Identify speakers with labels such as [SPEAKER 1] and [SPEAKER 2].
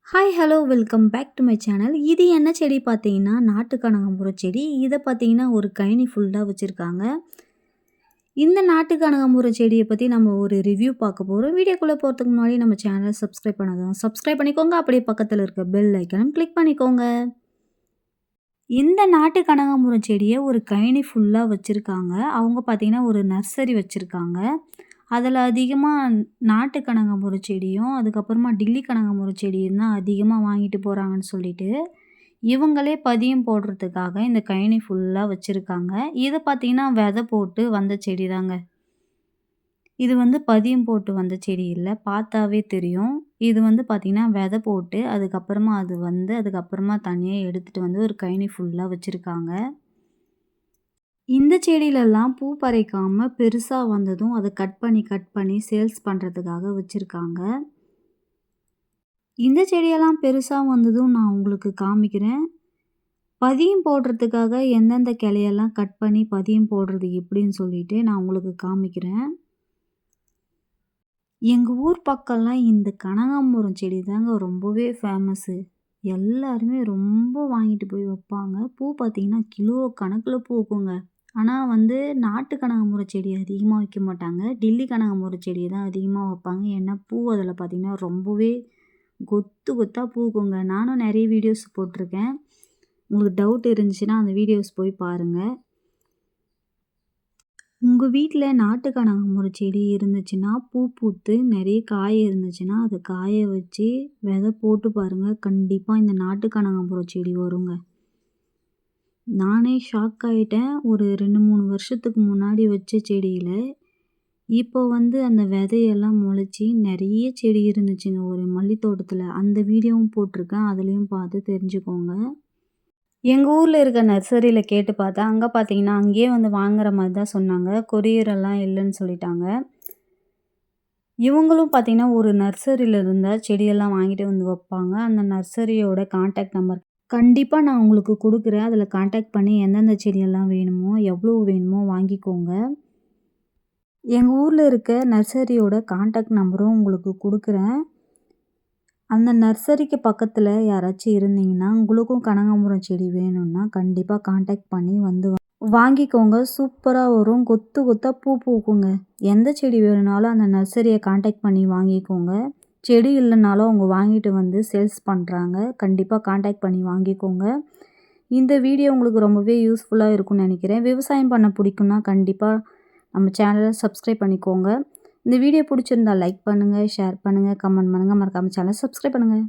[SPEAKER 1] Hi hello welcome back to my channel. இது என்ன செடி பார்த்தீங்கன்னா, நாட்டு கனகாம்பரம் செடி. இதை பார்த்தீங்கன்னா ஒரு கழனி ஃபுல்லாக வச்சுருக்காங்க. இந்த நாட்டு கனகாம்பரம் செடியை பற்றி நம்ம ஒரு ரிவ்யூ பார்க்க போகிறோம். வீடியோக்குள்ளே போகிறதுக்கு முன்னாடி நம்ம சேனலை சப்ஸ்கிரைப் பண்ணாதவங்க சப்ஸ்கிரைப் பண்ணிக்கோங்க. அப்படியே பக்கத்தில் இருக்க பெல் ஐக்கனும் கிளிக் பண்ணிக்கோங்க. இந்த நாட்டு கனகாம்பரம் செடியை ஒரு கழனி ஃபுல்லாக வச்சுருக்காங்க. அவங்க பார்த்தீங்கன்னா ஒரு நர்சரி வச்சுருக்காங்க. அதில் அதிகமாக நாட்டு கனகாம்பரம் செடியும், அதுக்கப்புறமா டில்லி கனகாம்பரம் செடியும் தான் அதிகமாக வாங்கிட்டு போகிறாங்கன்னு சொல்லிட்டு, இவங்களே பதியம் போடுறதுக்காக இந்த கழனி ஃபுல்லாக வச்சுருக்காங்க. இதை பார்த்தீங்கன்னா விதை போட்டு வந்த செடி தாங்க. இது வந்து பதியம் போட்டு வந்த செடி இல்ல. பார்த்தாவே தெரியும். இது வந்து பார்த்தீங்கன்னா விதை போட்டு, அதுக்கப்புறமா தனியா எடுத்துட்டு வந்து ஒரு கழனி ஃபுல்லாக வச்சுருக்காங்க. இந்த செடியிலலாம் பூ பறிக்காம பெருசா வந்ததும் அத கட் பண்ணி சேல்ஸ் பண்றதுக்காக வச்சிருக்காங்க. இந்த செடியெல்லாம் பெருசா வந்ததும் நான் உங்களுக்கு காமிக்கிறேன். பதியம் போடுறதுக்காக எந்தெந்த கிளையெல்லாம் கட் பண்ணி பதியம் போடுறது எப்படின்னு சொல்லிட்டு நான் உங்களுக்கு காமிக்கிறேன். எங்க ஊர் பக்கம்லாம் இந்த கனகாம்பரம் செடி தாங்க ரொம்பவே ஃபேமஸு. எல்லாருமே ரொம்ப வாங்கிட்டு போய் வைப்பாங்க. பூ பார்த்தீங்கன்னா கிலோ கணக்கில பூக்குங்க. ஆனா வந்து நாட்டு கனகாம்பரம் செடி அதிகமா வைக்க மாட்டாங்க. டில்லி கனகாம்பரம் செடிய தான் அதிகமா வைப்பாங்க. ஏன்னா பூ அதில பார்த்தீங்கன்னா ரொம்பவே கொத்து கொத்தா பூக்குங்க. நானும் நெறைய வீடியோஸ் போட்டிருக்கேன். உங்களுக்கு டவுட் இருந்துச்சுன்னா அந்த வீடியோஸ் போய் பாருங்க. உங்க வீட்ல நாட்டு கனகாம்பரம் செடி இருந்துச்சுன்னா, பூ பூத்து நெறைய காய் இருந்துச்சுன்னா, அத காய வச்சு விதை போட்டு பாருங்க. கண்டிப்பா இந்த நாட்டு கனகாம்பரம் செடி வருங்க. நானே ஷாக் ஆயிட்டேன். ஒரு 2, 3 வருஷத்துக்கு முன்னாடி வச்ச செடியில, இப்போ வந்து அந்த விதையெல்லாம் முளைச்சி நெறைய செடி இருந்துச்சுங்க ஒரு மல்லி தோட்டத்தில. அந்த வீடியோவும் போட்டிருக்கேன். அதுலயும் பார்த்து தெரிஞ்சுக்கோங்க. எங்க ஊர்ல இருக்க நர்சரியில கேட்டு பார்த்தேன். அங்க பார்த்தீங்கன்னா, அங்கேயே வந்து வாங்குற மாரி தான் சொன்னாங்க. கொரியர் எல்லாம் இல்லன்னு சொல்லிட்டாங்க. இவங்களும் பார்த்தீங்கன்னா, ஒரு நர்சரியில இருந்தா செடியெல்லாம் வாங்கிட்டு வந்து வைப்பாங்க. அந்த நர்சரியோட கான்டாக்ட் நம்பர் கண்டிப்பா நான் உங்களுக்கு குடுக்குறேன். அதில கான்டாக்ட் பண்ணி எந்தெந்த செடியெல்லாம் வேணுமோ, எவ்வளோ வேணுமோ வாங்கிக்கோங்க. எங்க ஊர்ல இருக்க நர்சரியோட கான்டாக்ட் நம்பரும் உங்களுக்கு குடுக்குறேன். அந்த நர்சரிக்கு பக்கத்தில யாராச்சும் இருந்தீங்கன்னா, உங்களுக்கும் கனகாம்பரம் செடி வேணும்னா, கண்டிப்பா கான்டாக்ட் பண்ணி வந்து வாங்கிக்கோங்க. சூப்பரா வரும். கொத்து கொத்தா பூ பூக்குங்க. எந்த செடி வேணும்னாலும் அந்த நர்சரிய கான்டாக்ட் பண்ணி வாங்கிக்கோங்க. செடி இல்லைனாலும் அவங்க வாங்கிட்டு வந்து சேல்ஸ் பண்ணுறாங்க. கண்டிப்பாக கான்டாக்ட் பண்ணி வாங்கிக்கோங்க. இந்த வீடியோ உங்களுக்கு ரொம்பவே யூஸ்ஃபுல்லாக இருக்கும்னு நினைக்கிறேன். விவசாயம் பண்ண பிடிக்கும்னா கண்டிப்பாக நம்ம சேனலை சப்ஸ்கிரைப் பண்ணிக்கோங்க. இந்த வீடியோ பிடிச்சிருந்தா லைக் பண்ணுங்கள், ஷேர் பண்ணுங்கள், கமெண்ட் பண்ணுங்கள். மறக்காம சேனலை சப்ஸ்கிரைப் பண்ணுங்கள்.